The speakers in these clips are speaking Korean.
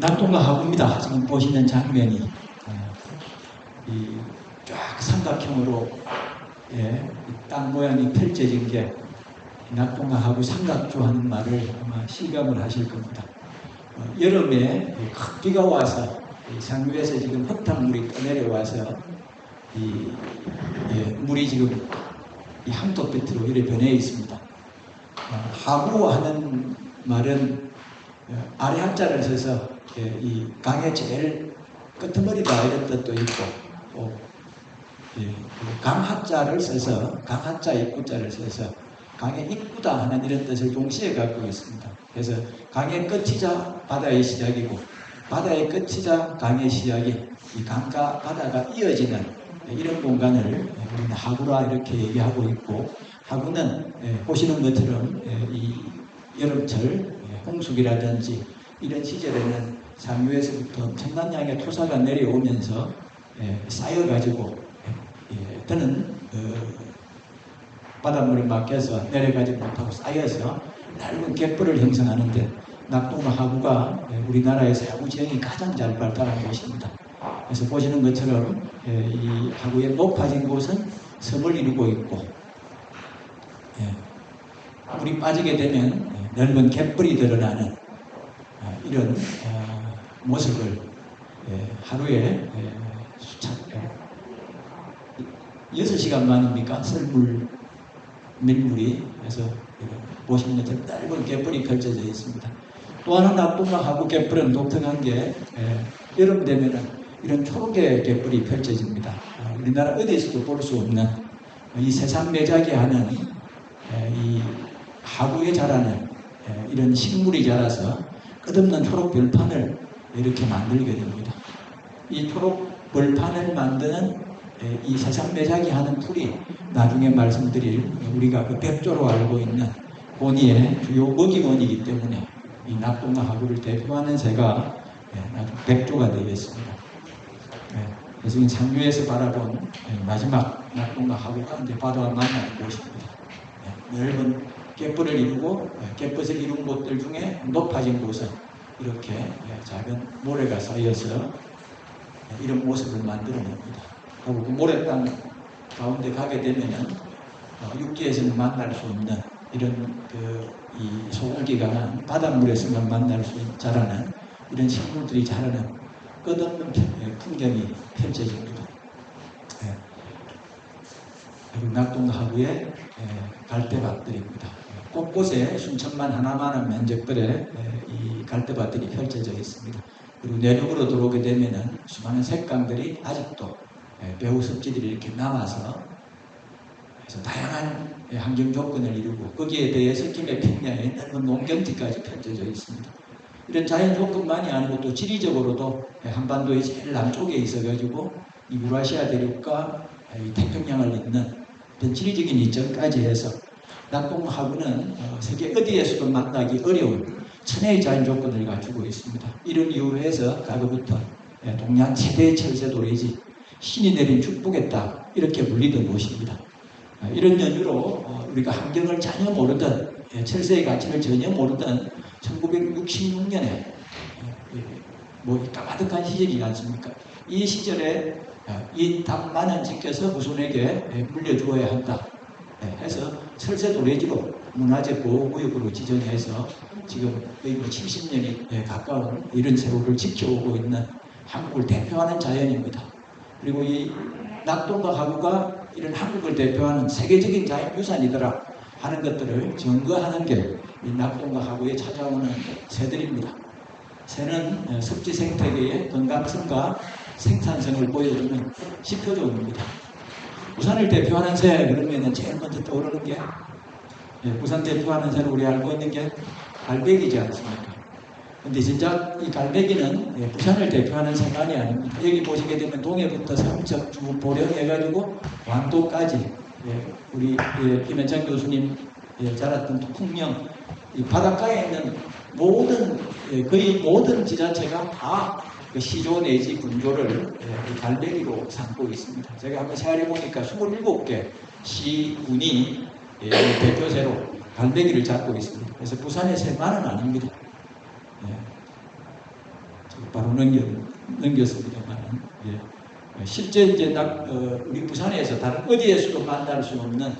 낙동강 하구입니다. 지금 보시는 장면이 쫙 삼각형으로 땅 모양이 펼쳐진 게 낙동강 하구 삼각조 하는 말을 아마 실감을 하실 겁니다. 여름에 큰 비가 와서 상류에서 지금 흙탕물이 떠내려와서 물이 지금 이 항토배트로 이렇게 변해 있습니다. 하구 하는 말은 아래 한자를 써서 이 강의 제일 끄트머리다 이런 뜻도 있고, 강하자를 써서 강하자 입구자를 써서 강의 입구다 하는 이런 뜻을 동시에 갖고 있습니다. 그래서 강의 끝이자 바다의 시작이고 바다의 끝이자 강의 시작이 이 강과 바다가 이어지는 이런 공간을 우리는 하구라 이렇게 얘기하고 있고, 하구는 보시는 것처럼 이 여름철 홍수기라든지 이런 시절에는 상류에서부터 엄청난 양의 토사가 내려오면서 쌓여가지고 또는 바닷물을 막혀서 내려가지 못하고 쌓여서 넓은 갯벌을 형성하는데 낙동강 하구가 우리나라에서 하구 지형이 가장 잘 발달한 곳입니다. 그래서 보시는 것처럼 이 하구의 높아진 곳은 섬을 이루고 있고, 물이 빠지게 되면 넓은 갯벌이 드러나는 이런 모습을 하루에 수천 6시간 만입니까? 썰물 밀물이 해서 보시는 것처럼 넓은 갯벌이 펼쳐져 있습니다. 또 하나 낙동강 하구 갯벌은 독특한 게 여름 되면은 이런 초록의 갯벌이 펼쳐집니다. 우리나라 어디에서도 볼 수 없는 이 세상매자기 하는 이 하구에 자라는 이런 식물이 자라서 끝없는 초록 벌판을 이렇게 만들게 됩니다. 이 초록 벌판을 만드는 이 세상매자기 하는 풀이 나중에 말씀드릴 우리가 그 백조로 알고 있는 고니의 주요 먹이원이기 때문에 이 낙동강 하구를 대표하는 새가 백조가 되겠습니다. 그래서 이 상류에서 바라본 마지막 낙동강 하구가 이제 바다와 만나는 곳입니다. 넓은 갯벌을 이루고 갯벌을 이룬 곳들 중에 높아진 곳은 이렇게 작은 모래가 쌓여서 이런 모습을 만들어냅니다. 그리고 그 모래땅 가운데 가게 되면은 육지에서는 만날 수 없는 이런 이 소고기가 난 바닷물에서만 만날 수 자라는 이런 식물들이 자라는 끝없는 풍경이 펼쳐집니다. 그리고 낙동강 하구의 갈대밭들입니다. 곳곳에 순천만 하나만한 면적들에 이 갈대밭들이 펼쳐져 있습니다. 그리고 내륙으로 들어오게 되면은 수많은 색강들이 아직도 배후 습지들이 이렇게 남아서 그래서 다양한 환경 조건을 이루고 거기에 대해서 김해 평야에 넓은 농경지까지 펼쳐져 있습니다. 이런 자연 조건만이 아니고 또 지리적으로도 한반도의 제일 남쪽에 있어가지고 이 유라시아 대륙과 이 태평양을 잇는 어떤 지리적인 이점까지 해서 낙동강 하구는 세계 어디에서도 만나기 어려운 천혜의 자연 조건을 갖추고 있습니다. 이런 이유로 해서 과거부터 동양 최대 철새도래지 신이 내린 축복의 땅 이렇게 불리던 곳입니다. 이런 연유로 우리가 환경을 전혀 모르던 철새의 가치를 전혀 모르던 1966년에 뭐 까마득한 시절이지 않습니까? 이 시절에 이 담만은 지켜서 후손에게 물려주어야 한다 해서 철새도래지로 문화재 보호구역으로 지정해서 지금 거의 70년이 가까운 이런 세월을 지켜오고 있는 한국을 대표하는 자연입니다. 그리고 이 낙동강 하구가 이런 한국을 대표하는 세계적인 자연유산이더라 하는 것들을 증거하는 게 이 낙동강 하구에 찾아오는 새들입니다. 새는 습지 생태계의 건강성과 생산성을 보여주는 지표종입니다. 부산을 대표하는 새 그러면 제일 먼저 떠오르는 게 부산 대표하는 새를 우리 알고 있는 게 갈매기지 않습니까? 근데 진짜 이 갈매기는 부산을 대표하는 새만이 아닙니다. 여기 보시게 되면 동해부터 삼척, 주, 보령 해가지고 완도까지 우리 김현창 교수님 자랐던 풍령 이 바닷가에 있는 모든 거의 모든 지자체가 다 시조 내지 군조를 갈매기로 삼고 있습니다. 제가 한번 세알해 보니까 27개 시군이 대표새로 갈매기를 잡고 있습니다. 그래서 부산의 새만은 아닙니다. 바로 넘겼습니다만, 예. 실제 이제 우리 부산에서 다른 어디에서도 만날 수 없는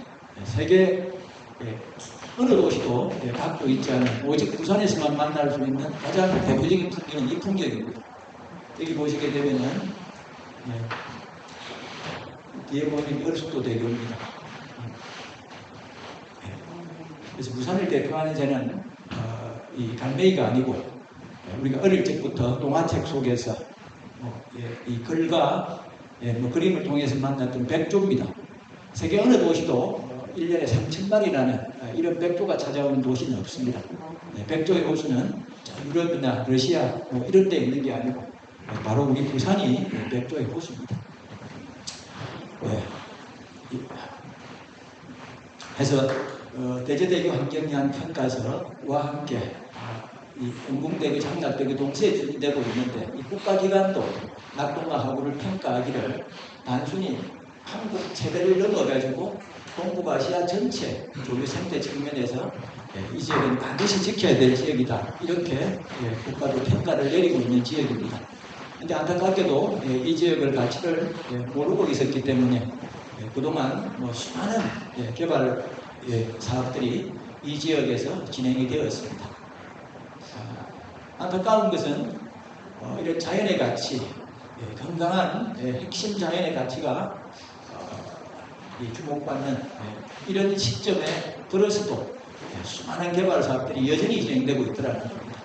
세계 어느 도시도 갖고 있지 않은 오직 부산에서만 만날 수 있는 가장 대표적인 풍경은 이 풍경입니다. 여기 보시게 되면은 뒤에 보면 얼숙도 대교입니다. 그래서 부산을 대표하는 새는 이 갈매기가 아니고 우리가 어릴 적부터 동화책 속에서 이 글과 뭐 그림을 통해서 만났던 백조입니다. 세계 어느 도시도 1년에 3,000마리라는 이런 백조가 찾아오는 도시는 없습니다. 백조의 호수는 유럽이나 러시아 뭐 이런 데 있는 게 아니고 바로 우리 부산이 백조의 호수입니다. 그래서 대제대교 환경영향 평가서와 함께 이 은궁대교, 장락대교 동시에 진행되고 있는데 이 국가기관도 낙동과 하구를 평가하기를 단순히 한국 체대를 넘어가지고 동북아시아 전체 조류 생태 측면에서 이 지역은 반드시 지켜야 될 지역이다. 이렇게 국가도 평가를 내리고 있는 지역입니다. 그런데 안타깝게도 이 지역의 가치를 모르고 있었기 때문에 그동안 수많은 개발 사업들이 이 지역에서 진행이 되었습니다. 안타까운 것은 이런 자연의 가치, 건강한 핵심 자연의 가치가 주목받는 이런 시점에 들어서도 수많은 개발 사업들이 여전히 진행되고 있더라는 겁니다.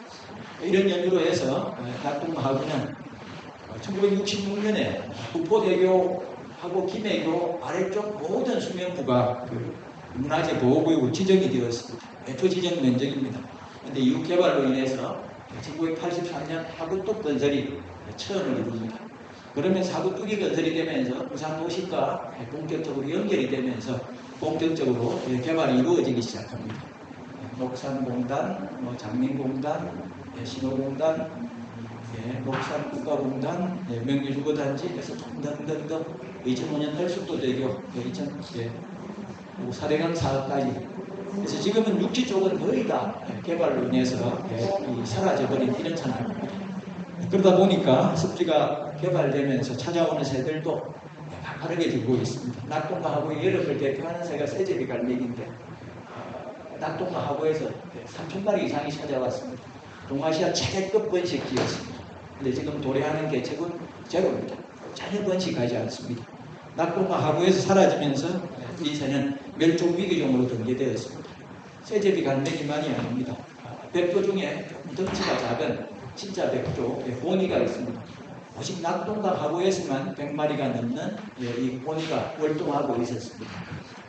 이런 연유로 해서 낙동하구는 1966년에 구포대교하고 김해교 아래쪽 모든 수면부가 문화재 보호구역으로 지정이 되었습니다. 매초 지정 면적입니다. 그런데 이후 개발로 인해서 1983년 하구뚝 건설이 처음을 이룹니다. 그러면서 하구뚝이 건설이 되면서 부산도시가 본격적으로 연결이 되면서 본격적으로 개발이 이루어지기 시작합니다. 녹산공단, 장민공단, 신호공단, 녹산국가공단, 명리주거단지에서 등등등등 2005년 얼숙도대교, 4대강 사업까지. 그래서 지금은 육지 쪽은 거의 다 개발로 인해서 사라져버린 이런 상황입니다. 그러다 보니까 습지가 개발되면서 찾아오는 새들도 가파르게 줄고 있습니다. 낙동과 하구의 여름을 대표하는 새가 새제비 갈매기인데 낙동과 하구에서 3,000마리 이상이 찾아왔습니다. 동아시아 최대급 번식지였습니다. 근데 지금 도래하는 개체군 제로입니다. 전혀 번식하지 않습니다. 낙동과 하구에서 사라지면서 이 새는 멸종 위기종으로 등재되었습니다. 새제비 갈매기만이 아닙니다. 백조 중에 덩치가 작은 진짜 백조 고니가 있습니다. 오직 낙동과 하구에서만 100마리가 넘는 이 고니가 월동하고 있었습니다.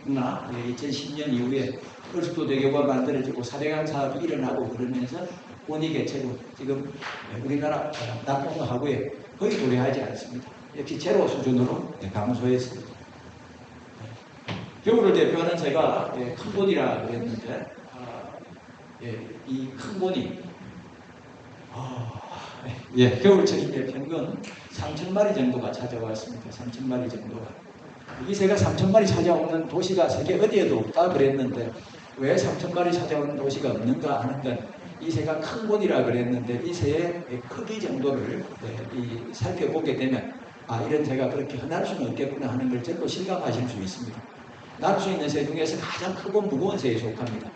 그러나 2010년 이후에 얼숙도대교가 만들어지고 4대강 사업이 일어나고 그러면서 고니 개체군 지금 우리나라 낙동과 하구에 거의 도래하지 않습니다. 역시 제로 수준으로 감소했습니다. 겨울을 대표하는 새가 큰 고니라 그랬는데 이 큰 고니 겨울철인데 평균 3,000마리 정도가 찾아왔습니다. 3,000마리 정도가. 이 새가 3,000마리 찾아오는 도시가 세계 어디에도 없다 그랬는데 왜 3,000마리 찾아오는 도시가 없는가 하는 건 이 새가 큰 고니라 그랬는데 이 새의 크기 정도를 살펴보게 되면 이런 새가 그렇게 흔할 수는 없겠구나 하는 걸 절로 실감하실 수 있습니다. 날 수 있는 새 중에서 가장 크고 무거운 새에 속합니다.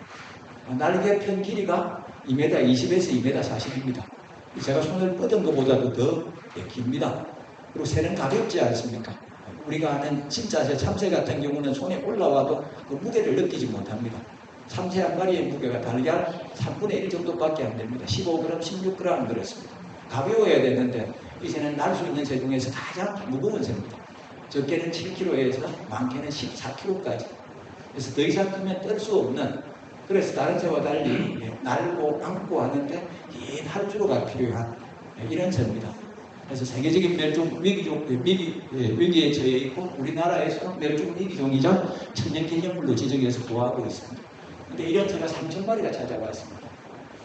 날개 편 길이가 2m 20에서 2m 40입니다. 제가 손을 뻗은 것보다도 더 깁니다. 그리고 새는 가볍지 않습니까? 우리가 아는 진짜 새, 참새 같은 경우는 손에 올라와도 그 무게를 느끼지 못합니다. 참새 한 마리의 무게가 달걀 3분의 1 정도밖에 안 됩니다. 15g, 16g 그렇습니다. 가벼워야 되는데 이 새는 날 수 있는 새 중에서 가장 무거운 새입니다. 적게는 7kg에서 많게는 14kg까지. 그래서 더 이상 크면 뜰 수 없는, 그래서 다른 새와 달리 날고 안고 하는데 긴 활주로가 필요한 이런 새입니다. 그래서 세계적인 멸종 위기에 처해 있고 우리나라에서 멸종 위기종이자 천년기념물로 지정해서 보호하고 있습니다. 근데 이런 새가 3,000마리가 찾아왔습니다.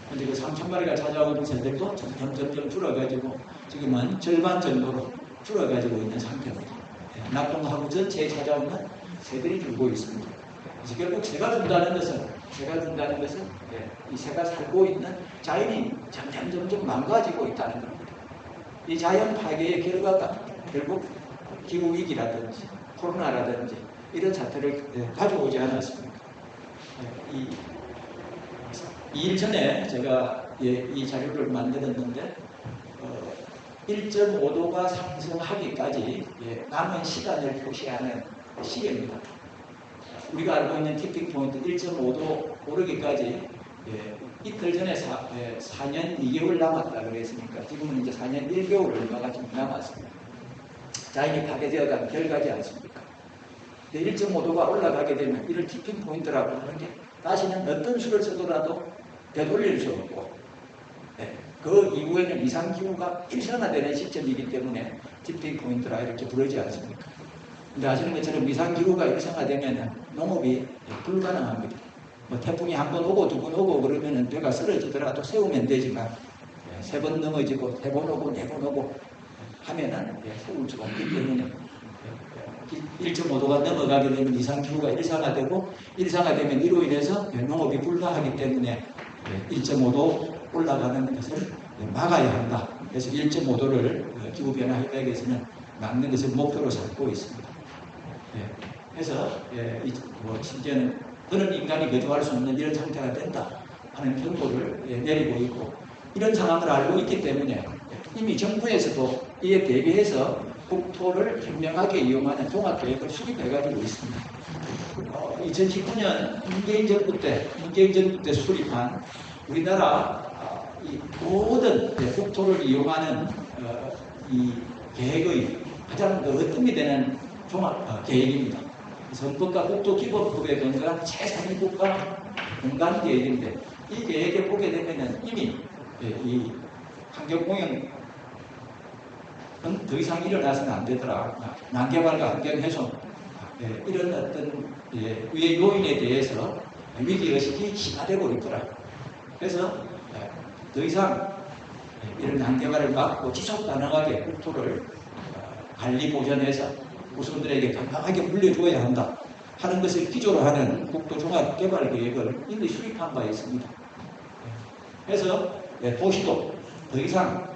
근데 그 3,000마리가 찾아오는 새들도 점점 줄어가지고 지금은 절반 정도로 줄어가지고 있는 상태입니다. 낙동하구 전체에 찾아오는 새들이 줄고 있습니다. 그래서 결국 새가 준다는 것은 이 새가 살고 있는 자연이 점점 망가지고 있다는 겁니다. 이 자연 파괴의 결과가 결국 기후위기라든지 코로나라든지 이런 사태를 가져오지 않았습니까? 이 2일 전에 제가 이 자료를 만들었는데 1.5도가 상승하기까지 남은 시간을 표시하는 시계입니다. 우리가 알고 있는 티핑 포인트 1.5도 오르기까지 이틀 전에 4년 2개월 남았다 그랬으니까 지금은 이제 4년 1개월 얼마가 좀 남았습니다. 자연이 파괴되어 간 결과지 않습니까? 1.5도가 올라가게 되면 이를 티핑 포인트라고 하는 게 다시는 어떤 수를 쓰더라도 되돌릴 수 없고 그 이후에는 이상기후가 일상화되는 시점이기 때문에 티핑 포인트라 이렇게 부르지 않습니까? 근데 아시는 것처럼 이상기후가 일상화되면 농업이 불가능합니다. 뭐 태풍이 한 번 오고 두 번 오고 그러면 배가 쓰러지더라도 세우면 되지만 3번 넘어지고 3번 오고 4번 오고 하면은 세울 수가 없기 때문에 1.5도가 넘어가게 되면 이상기후가 일상화되고 일상화되면 이로 인해서 농업이 불가하기 때문에 1.5도 올라가는 것을 막아야 한다. 그래서 1.5도를 기후변화 협약에서는 막는 것을 목표로 삼고 있습니다. 그래서 심지어는 그런 인간이 거주할 수 없는 이런 상태가 된다 하는 경고를 내리고 있고 이런 상황을 알고 있기 때문에 이미 정부에서도 이에 대비해서 국토를 현명하게 이용하는 종합계획을 수립해가지고 있습니다. 2019년 문재인 정부 때 수립한 우리나라 이 모든 국토를 이용하는 이 계획의 가장 어뜸이 되는 종합 계획입니다. 선법과 국토기본법에 근거한 제3위 국가 공간 계획인데 이 계획에 보게 되면 이미 이 환경오염은 더 이상 일어나서는 안 되더라. 난개발과 환경훼손 이런 어떤 위의 요인에 대해서 위기의식이 심화되고 있더라. 그래서 더 이상 이런 난개발을 막고 지속 가능하게 국토를 관리 보존해서 후손들에게 건강하게 물려줘야 한다 하는 것을 기조로 하는 국토종합개발계획을 이미 수립한 바 있습니다. 그래서 도시도 더 이상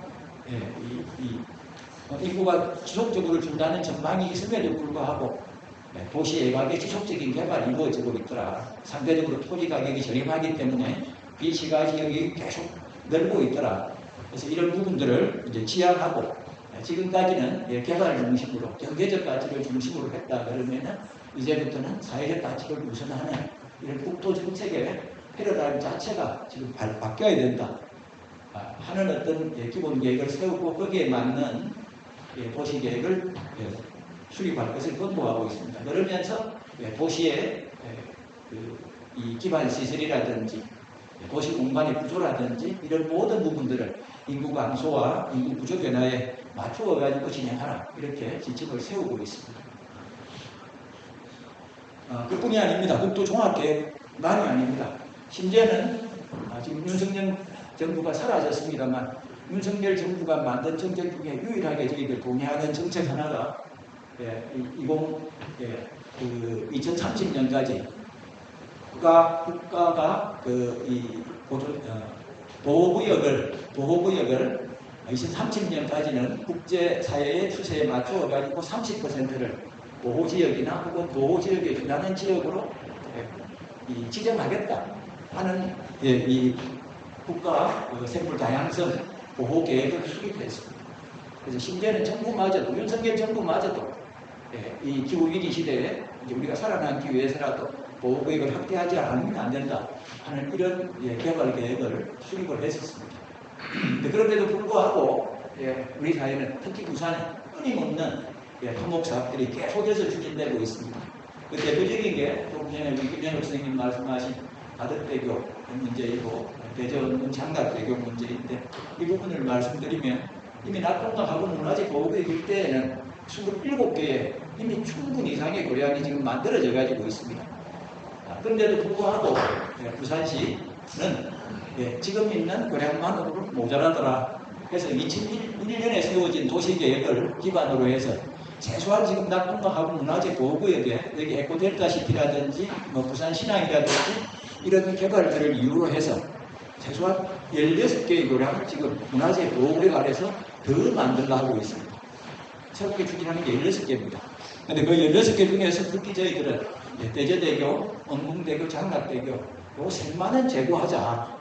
인구가 지속적으로 준다는 전망이 있음에도 불구하고 도시 외곽의 지속적인 개발이 이루어지고 있더라. 상대적으로 토지 가격이 저렴하기 때문에 비시가지역이 계속 늘고 있더라. 그래서 이런 부분들을 이제 지향하고 지금까지는 개발 중심으로 경제적 가치를 중심으로 했다 그러면은 이제부터는 사회적 가치를 우선하는 이런 국토 정책의 패러다임 자체가 지금 바뀌어야 된다 하는 어떤 기본 계획을 세우고 거기에 맞는 도시 계획을 수립할 것을 권고하고 있습니다. 그러면서 도시의 이 기반 시설이라든지 도시 공간의 구조라든지 이런 모든 부분들을 인구 감소와 인구 구조 변화에 맞추어 가지고 진행하라 이렇게 지침을 세우고 있습니다. 그뿐이 아닙니다. 국토 종합계획만이 아닙니다. 심지어는 지금 윤석열 정부가 사라졌습니다만 윤석열 정부가 만든 정책 중에 유일하게 저희들 동의하는 정책 하나가 2030년까지 국가가 보호구역을 2030년까지는 국제사회의 추세에 맞추어 가지고 30%를 보호지역이나 혹은 보호지역에 준하는 지역으로 지정하겠다 하는 이 국가 생물 다양성 보호 계획을 수립했습니다. 그래서 심지어는 정부마저도 윤석열 정부마저도 이 기후 위기 시대에 이제 우리가 살아남기 위해서라도 보호 계획을 확대하지 않으면 안 된다 하는 이런 개발 계획을 수립을 했었습니다. 그런데도 불구하고 우리 사회는 특히 부산에 끊임없는 토목 사업들이 계속해서 추진되고 있습니다. 그 대표적인 게 조금 전에 우리 김현욱 선생님 말씀하신 바덕대교 문제이고 대전 장갑대교 문제인데 이 부분을 말씀드리면 이미 낙동강하고 문화재 보호구역 일대에는 27개의 이미 충분 이상의 고량이 지금 만들어져 가지고 있습니다. 그런데도 불구하고 부산시는 지금 있는 고량만으로 모자라더라. 그래서 2001년에 세워진 도시계획을 기반으로 해서 최소한 지금 낙동강하고 문화재 보호구역에 여기 에코델타시티라든지 부산 신항이라든지 이런 개발들을 이유로 해서 최소한 16개의 교량을 지금 문화재 보호구역 아래서 더 만들려 하고 있습니다. 새롭게 추진하는 게 16개입니다. 근데 그 16개 중에서 특히 저희들은 대저대교, 언궁대교, 장락대교 요 셋만은 제거하자.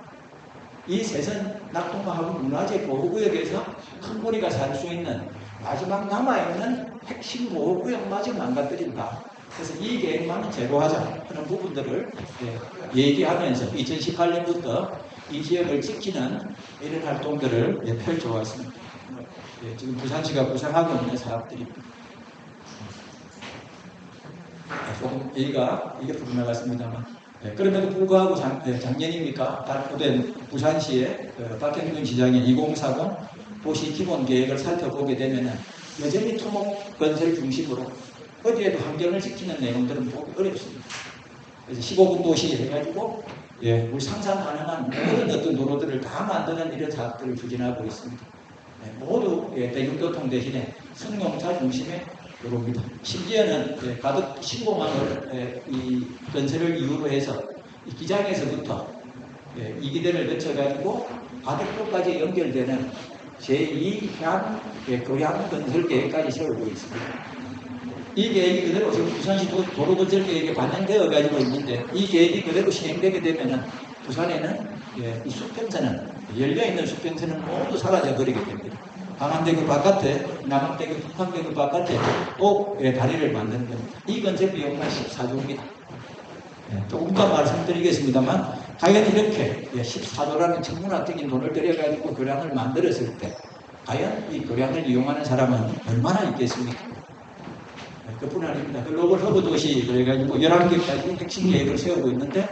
이 셋은 낙동강하고 문화재 보호구역에서 큰 고리가 살 수 있는 마지막 남아있는 핵심 보호구역마저 망가뜨린다. 그래서 이 계획만은 제거하자 하는 부분들을 얘기하면서 2018년부터 이 지역을 지키는 이런 활동들을 펼쳐왔습니다. 지금 부산시가 구상하고 있는 사업들입니다. 조금 얘기가 이게 풀어나갔습니다만 그럼에도 불구하고 작년입니까? 발표된 부산시의 박형근 시장의 2040 도시 기본 계획을 살펴보게 되면 여전히 토목 건설 중심으로 어디에도 환경을 지키는 내용들은 보기 어렵습니다. 그래서 15분 도시 해가지고 우리 상상 가능한 모든 어떤 도로들을 다 만드는 이런 작업들을 추진하고 있습니다. 모두 대중교통 대신에 승용차 중심의 도로입니다. 심지어는 가덕 신공항을 이 건설을 이유로 해서 이 기장에서부터 이기대를 거쳐가지고 가덕도까지 연결되는 제2해안 교량 건설 계획까지 세우고 있습니다. 이 계획이 그대로 지금 부산시 도로 건설 계획에 반영되어 가지고 있는데 이 계획이 그대로 시행되게 되면은 부산에는 이 수평선은 열려있는 수평선은 모두 사라져 버리게 됩니다. 강한대교 바깥에, 남한대교, 북한대교 바깥에 꼭 다리를 만드는 겁니다. 이 건설 비용만 14조입니다. 조금 더 말씀드리겠습니다만 과연 이렇게 14조라는 천문학적인 돈을 들여가지고 교량을 만들었을 때 과연 이 교량을 이용하는 사람은 얼마나 있겠습니까? 그뿐 아닙니다. 글로벌 허브 도시 그래가지고 11개까지 핵심 계획을 세우고 있는데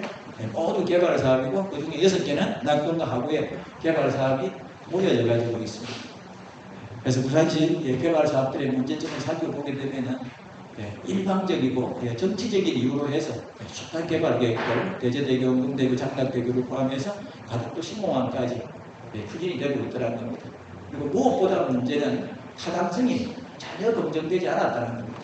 모두 개발 사업이고 그 중에 6개는 낙동과 하구에 개발 사업이 모여져 가지고 있습니다. 그래서 부산시 개발 사업들의 문제점을 살펴보게 되면은 일방적이고 정치적인 이유로 해서 숱한 개발 계획들, 대저대교, 언궁대교, 장락대교를 포함해서 가덕도 신공항까지 추진이 되고 있더라는 겁니다. 그리고 무엇보다 문제는 타당성이 전혀 검증되지 않았다는 겁니다.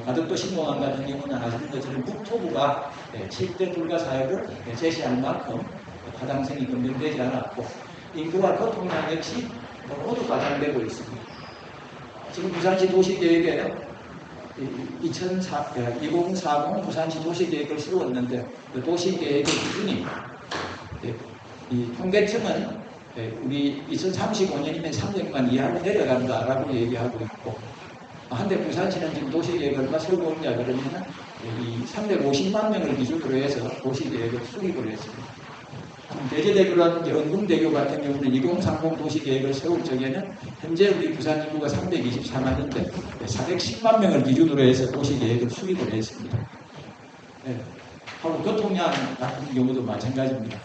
가덕도 신공항 같은 경우는 아시는 것처럼 국토부가 7대 불가 사유를 제시할 만큼 타당성이 검증되지 않았고 인구와 교통량 역시 모두 과장되고 있습니다. 지금 부산시 도시계획에 2040 부산시 도시계획을 세웠는데 그 도시계획의 기준이 이 통계청은 우리 2035년이면 3년만 이하로 내려간다라고 얘기하고 있고 한데 부산시는 지금 도시계획을 얼마 세우고 있냐 그러면은 이 350만 명을 기준으로 해서 도시계획을 수립을 했습니다. 대저대교라든지 언궁대교 같은 경우는 2030 도시계획을 세울 적에는 현재 우리 부산 인구가 324만인데 410만 명을 기준으로 해서 도시계획을 수립을 했습니다. 하고 교통량 같은 경우도 마찬가지입니다.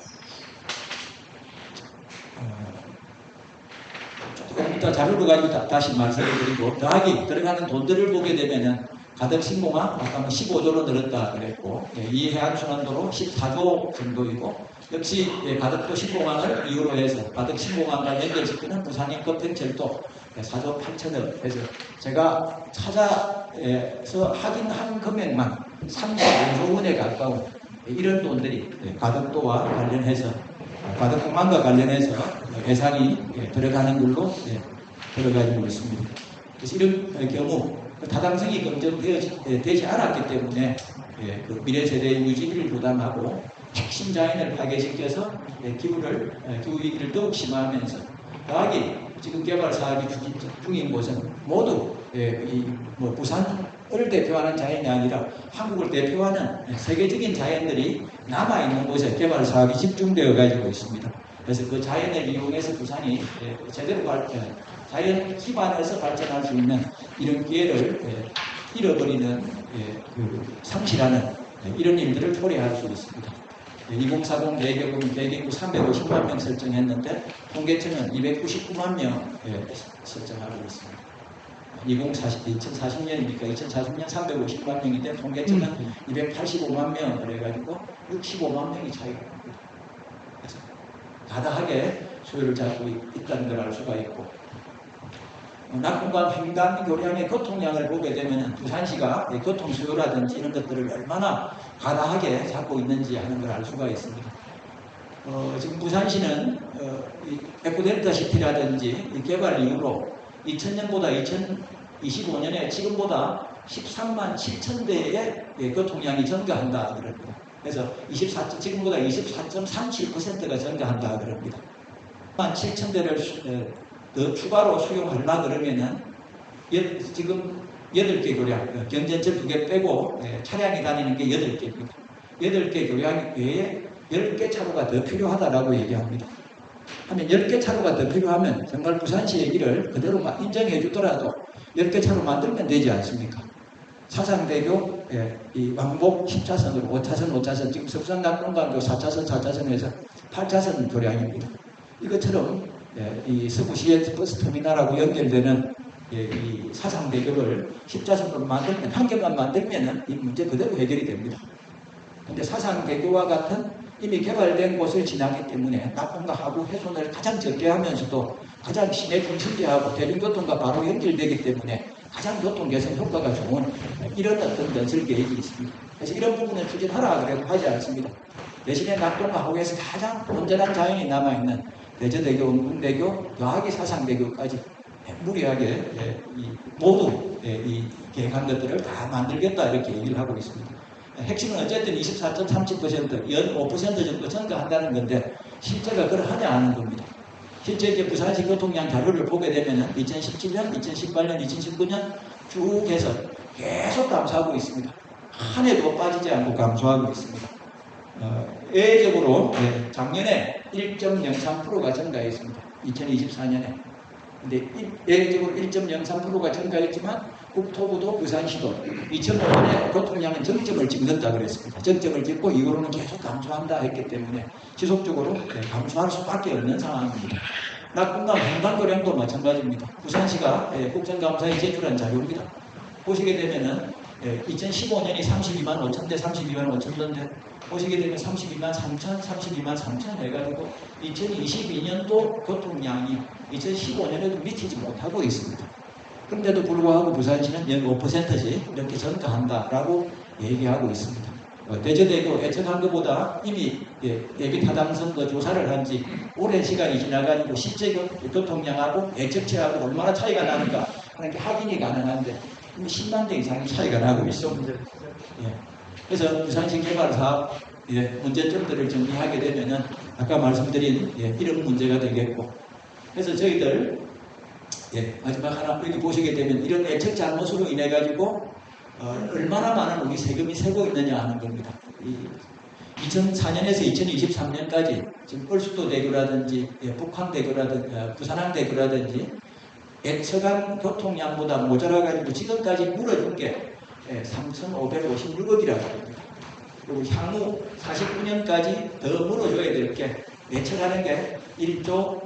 조금 이따 자료를 가지고 다시 말씀을 드리고 더하기 들어가는 돈들을 보게 되면은 가덕 신공항 아까 15조로 늘었다 그랬고 이 해안순환도로 14조 정도이고 역시 가덕도 신공항을 이유로 해서 가덕 신공항과 연결시키는 부산인 급행철도 4조 8천억 해서 제가 찾아서 확인한 금액만 35조 원에 가까운 이런 돈들이 가덕도와 관련해서 가덕공항과 관련해서 예산이 들어가는 걸로 들어가지고 있습니다. 그래서 이런 경우 타당성이 검증되지 않았기 때문에 그 미래 세대의 유지비를 부담하고 핵심 자연을 파괴시켜서 기후 위기를 더욱 심화하면서 더하기 지금 개발 사업이 중인 곳은 모두 부산을 대표하는 자연이 아니라 한국을 대표하는 세계적인 자연들이 남아있는 곳에 개발 사업이 집중되어 가지고 있습니다. 그래서 그 자연을 이용해서 부산이 제대로 자연 기반에서 발전할 수 있는 이런 기회를 잃어버리는 상실하는 이런 일들을 초래할 수 있습니다. 2040 대개구 350만 명 설정했는데 통계청은 299만 명 설정하고 있습니다. 2040년이니까 2040년 350만 명인데 통계청은 285만 명 그래가지고 65만 명이 차이가 납니다. 그래서 가다하게 소요를 잡고 있다는 걸 알 수가 있고 낙동강 횡단 교량의 교통량을 보게 되면 부산시가 교통 수요라든지 이런 것들을 얼마나 가다하게 잡고 있는지 하는 걸 알 수가 있습니다. 지금 부산시는 이 에코델타 시티라든지 이 개발 이후로 2000년보다 2025년에 지금보다 13만 7천 대의 교통량이 증가한다 그럽니다. 그래서 지금보다 24.37%가 증가한다 그럽니다. 1만 7천 대를 더 추가로 수용하려 그러면은 지금 8개 교량, 경전철 2개 빼고 차량이 다니는 게 8개입니다. 8개 교량 외에 10개 차로가 더 필요하다라고 얘기합니다. 하면 10개 차로가 더 필요하면 정말 부산시 얘기를 그대로 인정해 주더라도 10개 차로 만들면 되지 않습니까? 사상대교 이 왕복 10차선으로 5차선 지금 석산 낙동강도 4차선에서 8차선 교량입니다. 이것처럼 이 서구시의 버스터미널하고 연결되는 이 사상대교를 10차선으로 만들면 한 개만 만들면 이 문제 그대로 해결이 됩니다. 근데 사상대교와 같은 이미 개발된 곳을 지나기 때문에 낙동강 하구 훼손을 가장 적게 하면서도 가장 시내 중심지하고 대중교통과 바로 연결되기 때문에 가장 교통 개선 효과가 좋은 이런 어떤 연설 계획이 있습니다. 그래서 이런 부분을 추진하라 그래도 하지 않습니다. 대신에 낙동강 하구에서 가장 온전한 자연이 남아있는 대저대교, 은궁대교, 더하기 사상대교까지 무리하게 모두 이 계획한 것들을 다 만들겠다 이렇게 얘기를 하고 있습니다. 핵심은 어쨌든 24.37%, 연 5% 정도 증가한다는 건데 실제가 그러하냐 하는 겁니다. 실제 이제 부산시 교통량 자료를 보게 되면 2017년, 2018년, 2019년 쭉 해서 계속 감소하고 있습니다. 한 해도 빠지지 않고 감소하고 있습니다. 예외적으로 작년에 1.03%가 증가했습니다. 2024년에. 근데 예외적으로 1.03%가 증가했지만 국토부도 부산시도 2005년에 교통량은 정점을 찍는다 그랬습니다. 정점을 찍고 이후로는 계속 감소한다 했기 때문에 지속적으로 감소할 수밖에 없는 상황입니다. 낙동강 횡단도량도 마찬가지입니다. 부산시가 국정감사에 제출한 자료입니다. 보시게 되면은 2015년이 32만 5천 대, 32만 5천 대인데 보시게 되면 32만 3천, 32만 3천 해가지고 2022년도 교통량이 2015년에도 미치지 못하고 있습니다. 그런데도 불구하고 부산시는 연 5%씩 이렇게 증가한다라고 얘기하고 있습니다. 대저대교 예측한 것보다 이미 예비 타당성도 조사를 한 지 오랜 시간이 지나가지고 실제 교통량하고 예측치하고 얼마나 차이가 나는가 하는 게 확인이 가능한데 이미 10만 대 이상의 차이가 나고 있습니다. 그래서 부산시 개발 사업 문제점들을 정리하게 되면은 아까 말씀드린 이런 문제가 되겠고, 그래서 저희들 마지막 하나 여기 보시게 되면 이런 예측 잘못으로 인해 가지고 얼마나 많은 우리 세금이 새고 있느냐 하는 겁니다. 2004년에서 2023년까지 지금 얼숙도대교라든지 북항대교라든지 부산항대교라든지 예측한 교통량보다 모자라가지고 지금까지 물어준 게 3,556억이라고 합니다. 그리고 향후 49년까지 더 물어줘야 될 게 예측하는 게 1조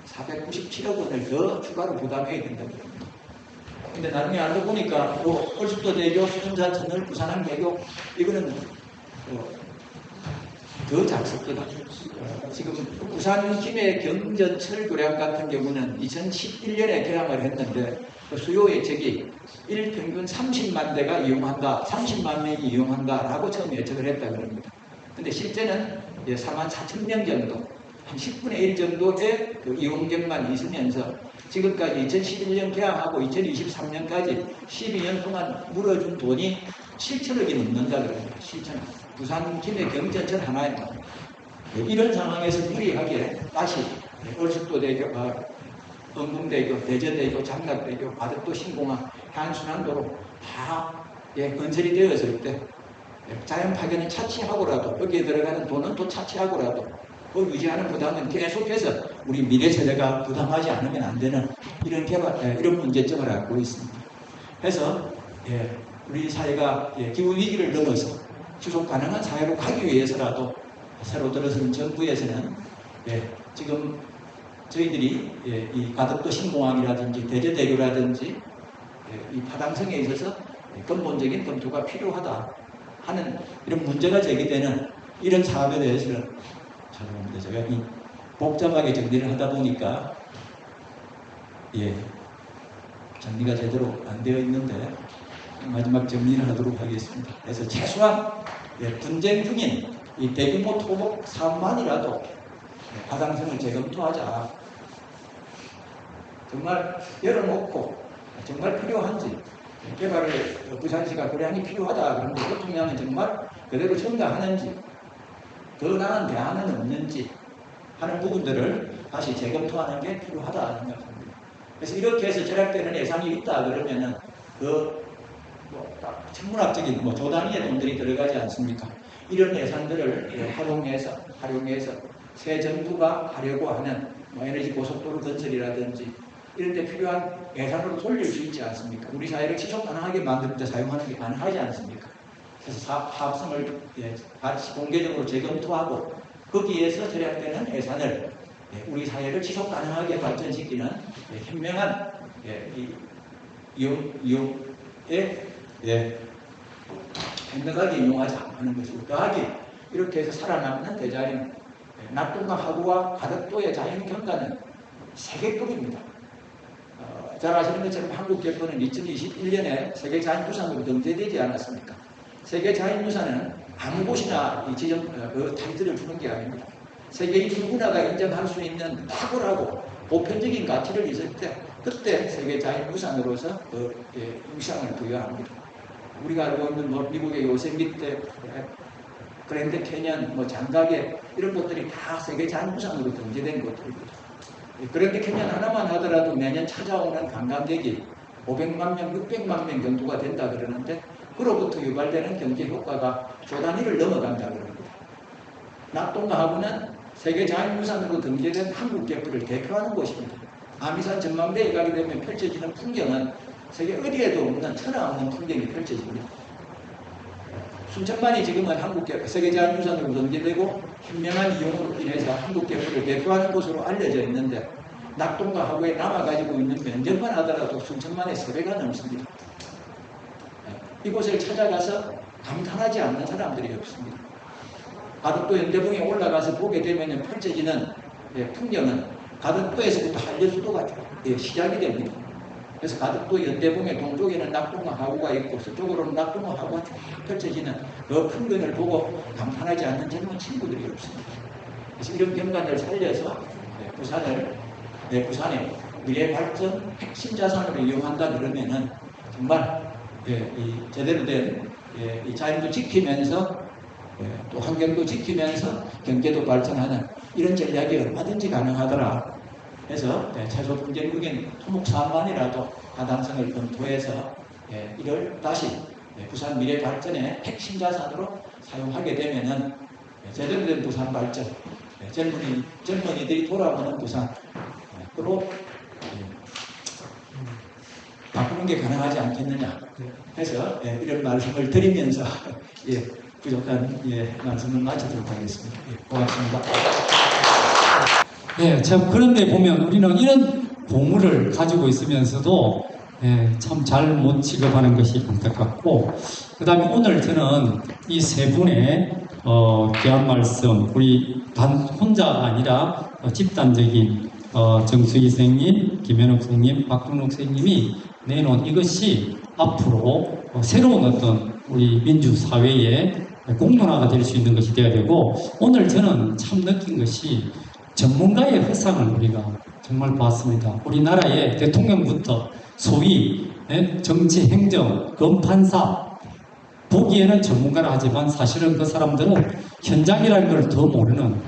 3,497억 원을 더 추가로 부담해야 된다고 합니다. 근데 나중에 알고 보니까 얼숙도대교, 수중사터널, 부산항대교 이거는 더 작습니다. 지금 부산 김해 경전철 교량 같은 경우는 2011년에 개항을 했는데 그 수요 예측이 일평균 30만 대가 이용한다, 30만 명이 이용한다라고 처음 예측을 했다 그럽니다. 근데 실제는 4만 4천 명 정도, 한 10분의 1 정도의 그 이용객만 있으면서 지금까지 2011년 개항하고 2023년까지 12년 동안 물어준 돈이 7천억이 넘는다 그럽니다. 7천억. 부산 김해 경전철 하나에만. 이런 상황에서 무리하게 다시 얼숙도대교, 은궁대교, 대저대교, 장락대교, 바둑도 신공항, 한순환도로 다 건설이 되었을 때 자연 파견을 차치하고라도 여기에 들어가는 돈은 또 차치하고라도 그 유지하는 부담은 계속해서 우리 미래 세대가 부담하지 않으면 안 되는 이런 이런 문제점을 갖고 있습니다. 그래서 우리 사회가 기후 위기를 넘어서 지속 가능한 사회로 가기 위해서라도 새로 들어서는 정부에서는 지금 저희들이 이 가덕도 신공항이라든지 대저대교라든지 이 타당성에 있어서 근본적인 검토가 필요하다 하는 이런 문제가 제기되는 이런 사업에 대해서는 죄송합니다. 제가 이 복잡하게 정리를 하다 보니까 정리가 제대로 안 되어 있는데 마지막 정리를 하도록 하겠습니다. 그래서 최소한 분쟁 중인 이 대규모 토목 사업만이라도 가당성을 재검토하자. 정말 열어놓고 정말 필요한지 개발을 부산시가 고량이 필요하다. 그런데 대통령은 정말 그대로 전가하는지 더 나은 대안은 없는지 하는 부분들을 다시 재검토하는 게 필요하다 생각합니다. 그래서 이렇게 해서 절약되는 예산이 있다 그러면은 천문학적인 조 단위의 돈들이 들어가지 않습니까? 이런 예산들을 활용해서 새 정부가 하려고 하는 에너지 고속도로 건설이라든지 이런 데 필요한 예산으로 돌릴 수 있지 않습니까? 우리 사회를 지속 가능하게 만드는 데 사용하는 게 가능하지 않습니까? 그래서 사업성을 같이 공개적으로 재검토하고 거기에서 절약되는 예산을 우리 사회를 지속 가능하게 발전시키는 현명한 이용에 현명하게 이용하자 하는 것이고, 더하기 이렇게 해서 살아남는 대자연, 낙동강 하구와 가덕도의 자연 경관은 세계급입니다. 잘 아시는 것처럼 한국개포는 2021년에 세계자연유산으로 등재되지 않았습니까? 세계자연유산은 아무 곳이나 이 지정 타이틀을 주는 게 아닙니다. 세계인 누구나가 인정할 수 있는 탁월하고 보편적인 가치를 있을 때 그때 세계자연유산으로서 위상을 부여합니다. 우리가 알고 있는 미국의 요세미테, 그랜드 캐년, 장가계 이런 것들이 다 세계자연유산으로 등재된 것들입니다. 그랜드 캐년 하나만 하더라도 매년 찾아오는 관광객이 500만 명, 600만 명 정도가 된다 그러는데 그로부터 유발되는 경제 효과가 조 단위를 넘어간다 그럽니다. 낙동강하구는 세계자연유산으로 등재된 한국개포를 대표하는 곳입니다. 아미산 전망대에 가게 되면 펼쳐지는 풍경은 세계 어디에도 없는 천하없는 풍경이 펼쳐집니다. 순천만이 지금은 세계자연유산으로 등재되고 현명한 이용으로 인해서 한국개포를 대표하는 곳으로 알려져 있는데 낙동강 하구에 남아가지고 있는 면적만 하더라도 순천만의 3배가 넘습니다. 이곳을 찾아가서 감탄하지 않는 사람들이 없습니다. 가덕도 연대봉에 올라가서 보게 되면 펼쳐지는 풍경은 가덕도에서부터 한려수도가 시작이 됩니다. 그래서 가덕도 연대봉의 동쪽에는 낙동강 하구가 있고 서쪽으로는 낙동강 하구가 쭉 펼쳐지는 그 풍경을 보고 감탄하지 않는 젊은 친구들이 없습니다. 그래서 이런 경관을 살려서 부산의 미래 발전 핵심 자산으로 이용한다 그러면은 정말 제대로 된 이 자연도 지키면서 또 환경도 지키면서 경제도 발전하는 이런 전략이 얼마든지 가능하더라. 그래서 최소 경제국인 토목 사업만이라도 가당성을 검토해서 이를 다시 부산 미래 발전의 핵심 자산으로 사용하게 되면은 제대로 된 부산 발전, 젊은이들이 돌아오는 부산으로 바꾸는 게 가능하지 않겠느냐 해서 이런 말씀을 드리면서 부족한 말씀을 마치도록 하겠습니다. 고맙습니다. 참 그런데 보면 우리는 이런 보물을 가지고 있으면서도 참 잘 못 취급하는 것이 안타깝고, 그 다음에 오늘 저는 이 세 분의 귀한 말씀, 우리 혼자가 아니라 집단적인 정수희 선생님, 김현욱 선생님, 박동록 선생님이 내놓은 이것이 앞으로 새로운 어떤 우리 민주사회의 공론화가 될 수 있는 것이 되어야 되고, 오늘 저는 참 느낀 것이 전문가의 허상을 우리가 정말 봤습니다. 우리나라의 대통령부터 소위 정치, 행정, 검판사 보기에는 전문가라 하지만 사실은 그 사람들은 현장이라는 걸 더 모르는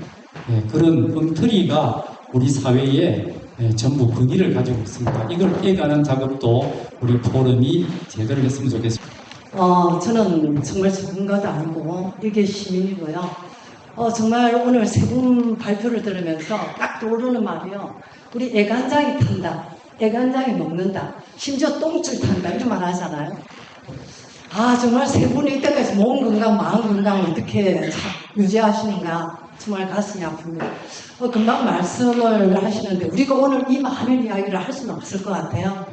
그런 엉터리가 우리 사회에 전부 권위를 가지고 있습니다. 이걸 깨가는 작업도 우리 포럼이 제대로 했으면 좋겠습니다. 저는 정말 전문가도 아니고 이게 시민이고요. 정말 오늘 세 분 발표를 들으면서 딱 떠오르는 말이요. 우리 애간장이 탄다. 애간장이 먹는다. 심지어 똥줄 탄다. 이런 말 하잖아요. 정말 세 분이 이때까지 몸 건강, 마음 건강을 어떻게 유지하시는가. 정말 가슴이 아픕니다. 금방 말씀을 하시는데 우리가 오늘 이 많은 이야기를 할 수는 없을 것 같아요.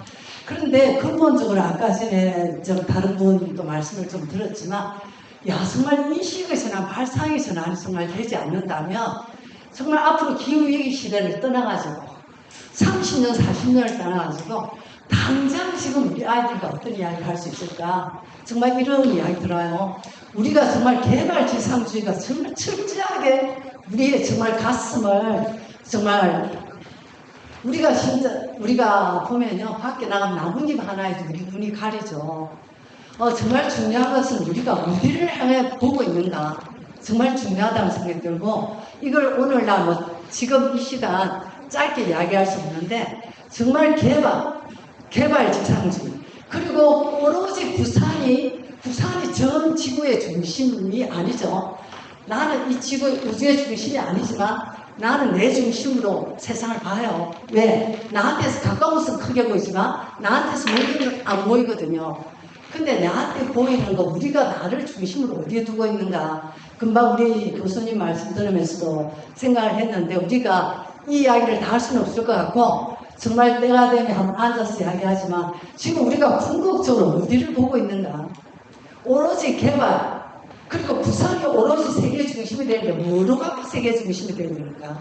그런데 근본적으로 아까 전에 다른 분도 말씀을 좀 들었지만 정말 인식에서나 발상에서나 정말 되지 않는다면 정말 앞으로 기후위기 시대를 떠나가지고 30년, 40년을 떠나가지고 당장 지금 우리 아이들과 어떤 이야기를 할 수 있을까? 정말 이런 이야기 들어요. 우리가 정말 개발지상주의가 정말 철저하게 우리의 정말 가슴을 정말 우리가 보면요 밖에 나가면 나뭇잎 하나에도 우리 눈이 가리죠. 정말 중요한 것은 우리가 어디를 향해 보고 있는가 정말 중요하다는 생각이 들고 이걸 오늘날 뭐 지금 이 시간 짧게 이야기할 수 없는데 정말 개발지상주의 그리고 오로지 부산이 전 지구의 중심이 아니죠. 나는 이 지구 우주의 중심이 아니지만 나는 내 중심으로 세상을 봐요. 왜? 나한테서 가까워서 크게 보이지만 나한테서 멀리는 안 보이거든요. 근데 나한테 보이는 거 우리가 나를 중심으로 어디에 두고 있는가 금방 우리 교수님 말씀 들으면서도 생각을 했는데 우리가 이 이야기를 다 할 수는 없을 것 같고 정말 때가 되면 한번 앉아서 이야기하지만 지금 우리가 궁극적으로 어디를 보고 있는가 오로지 개발 그리고 부산이 오로지 세계 중심이 되는데 뭐로 갖고 세계 중심이 되니까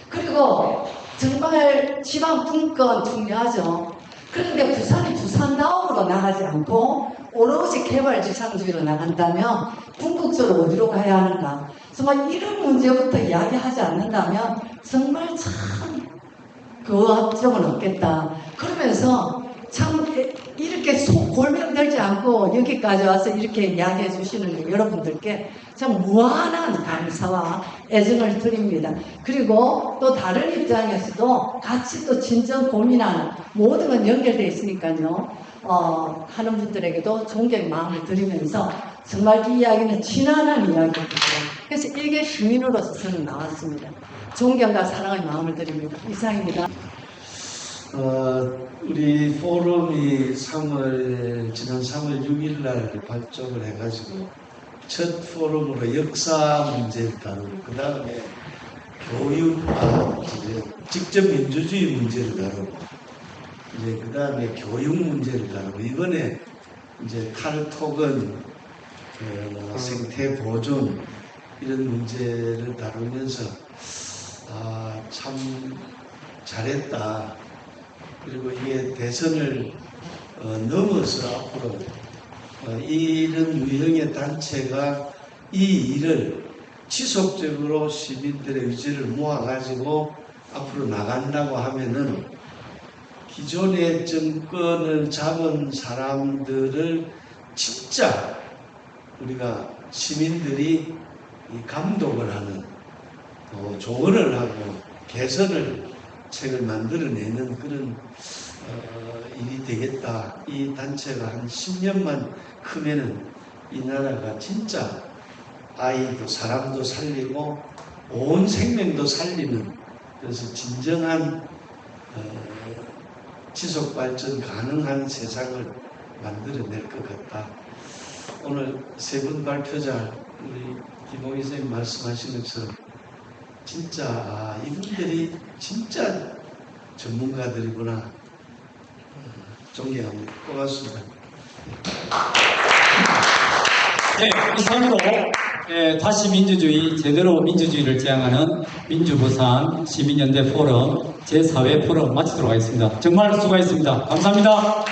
그리고 정말 지방 분권 중요하죠. 그런데 부산이 부산다움으로 나가지 않고 오로지 개발지상주의로 나간다면 궁극적으로 어디로 가야 하는가 정말 이런 문제부터 이야기하지 않는다면 정말 참 그 앞점은 없겠다. 그러면서 참 이렇게 속 골병들지 않고 여기까지 와서 이렇게 이야기해 주시는 여러분들께 참 무한한 감사와 애정을 드립니다. 그리고 또 다른 입장에서도 같이 또 진정 고민하는 모든 건 연결되어 있으니까요. 하는 분들에게도 존경의 마음을 드리면서 정말 이 이야기는 지난한 이야기입니다. 그래서 일개 시민으로서 저는 나왔습니다. 존경과 사랑의 마음을 드립니다. 이상입니다. 우리 포럼이 지난 3월 6일 날 발족을 해가지고 첫 포럼으로 역사 문제를 다루고 그 다음에 직접 민주주의 문제를 다루고 이제 그 다음에 교육 문제를 다루고 이번에 이제 탈토건 생태 보존 이런 문제를 다루면서 참 잘했다. 그리고 이게 대선을 넘어서 앞으로 이런 유형의 단체가 이 일을 지속적으로 시민들의 의지를 모아가지고 앞으로 나간다고 하면은 기존의 정권을 잡은 사람들을 진짜 우리가 시민들이 감독을 하는 또 조언을 하고 개선을 책을 만들어내는 그런 일이 되겠다. 이 단체가 한 10년만 크면은 이 나라가 진짜 아이도 사람도 살리고 온 생명도 살리는 그래서 진정한 지속 발전 가능한 세상을 만들어낼 것 같다. 오늘 세 분 발표자 우리 김홍희 선생님 말씀하신 것처럼 진짜 이분들이 진짜 전문가들이구나 존경합니다. 고맙습니다. 네, 이상으로 다시 민주주의, 제대로 민주주의를 지향하는 민주부산 시민연대 포럼 제4회 포럼 마치도록 하겠습니다. 정말 수고하셨습니다. 감사합니다.